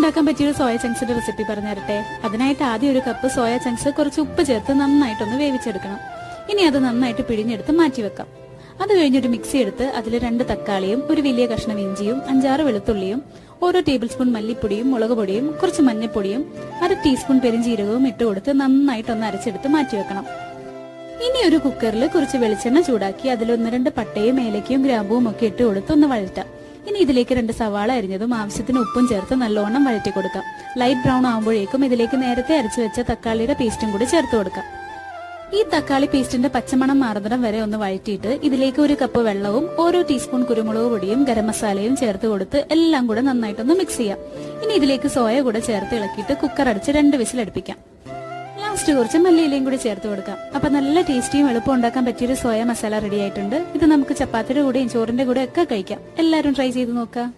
ഉണ്ടാക്കാൻ പറ്റിയൊരു soya ചങ്ക്സിന്റെ recipe പറഞ്ഞു തരട്ടെ. അതിനായിട്ട് ആദ്യം ഒരു കപ്പ് സോയ ചങ്ക്സ് കുറച്ച് ഉപ്പ് ചേർത്ത് നന്നായിട്ടൊന്ന് വേവിച്ചെടുക്കണം. ഇനി അത് നന്നായിട്ട് പിഴിഞ്ഞെടുത്ത് മാറ്റിവെക്കാം. അത് കഴിഞ്ഞൊരു മിക്സി എടുത്ത് അതിൽ 2 തക്കാളിയും ഒരു വലിയ കഷ്ണം ഇഞ്ചിയും 5-6 വെളുത്തുള്ളിയും ഓരോ ടേബിൾ സ്പൂൺ മല്ലിപ്പൊടിയും മുളക് പൊടിയും കുറച്ച് മഞ്ഞൾപ്പൊടിയും 1/2 ടീസ്പൂൺ പെരിഞ്ജീരകവും ഇട്ട് കൊടുത്ത് നന്നായിട്ടൊന്ന് അരച്ചെടുത്ത് മാറ്റിവെക്കണം. ഇനി ഒരു കുക്കറിൽ കുറച്ച് വെളിച്ചെണ്ണ ചൂടാക്കി അതിൽ 1-2 പട്ടയും ഏലക്കയും ഗ്രാമ്പുവും ഒക്കെ ഇട്ട് കൊടുത്ത് ഒന്ന് വഴറ്റാം. ഇനി ഇതിലേക്ക് 2 സവാള അരിഞ്ഞതും ആവശ്യത്തിന് ഉപ്പും ചേർത്ത് നല്ലോണം വഴറ്റി കൊടുക്കാം. ലൈറ്റ് ബ്രൗൺ ആകുമ്പോഴേക്കും ഇതിലേക്ക് നേരത്തെ അരച്ചു വെച്ച തക്കാളിയുടെ പേസ്റ്റും കൂടി ചേർത്ത് കൊടുക്കാം. ഈ തക്കാളി പേസ്റ്റിന്റെ പച്ചമണം മാറുന്നിടം വരെ ഒന്ന് വഴറ്റിയിട്ട് ഇതിലേക്ക് 1 കപ്പ് വെള്ളവും ഓരോ ടീസ്പൂൺ കുരുമുളക് പൊടിയും ഗരം മസാലയും ചേർത്ത് കൊടുത്ത് എല്ലാം കൂടെ നന്നായിട്ടൊന്ന് മിക്സ് ചെയ്യാം. ഇനി ഇതിലേക്ക് സോയ കൂടെ ചേർത്ത് ഇളക്കിയിട്ട് കുക്കർ അടച്ച് 2 വിസിൽ അടുപ്പിക്കാം. ലാസ്റ്റ് കുറച്ച് മല്ലിയിലയും കൂടി ചേർത്ത് കൊടുക്കാം. അപ്പൊ നല്ല ടേസ്റ്റിയും എളുപ്പം ഉണ്ടാക്കാൻ പറ്റിയൊരു സോയ മസാല റെഡി ആയിട്ടുണ്ട്. ഇത് നമുക്ക് ചപ്പാത്തിയുടെ കൂടെയും ചോറിന്റെ കൂടെ ഒക്കെ കഴിക്കാം. എല്ലാവരും ട്രൈ ചെയ്ത് നോക്കാം.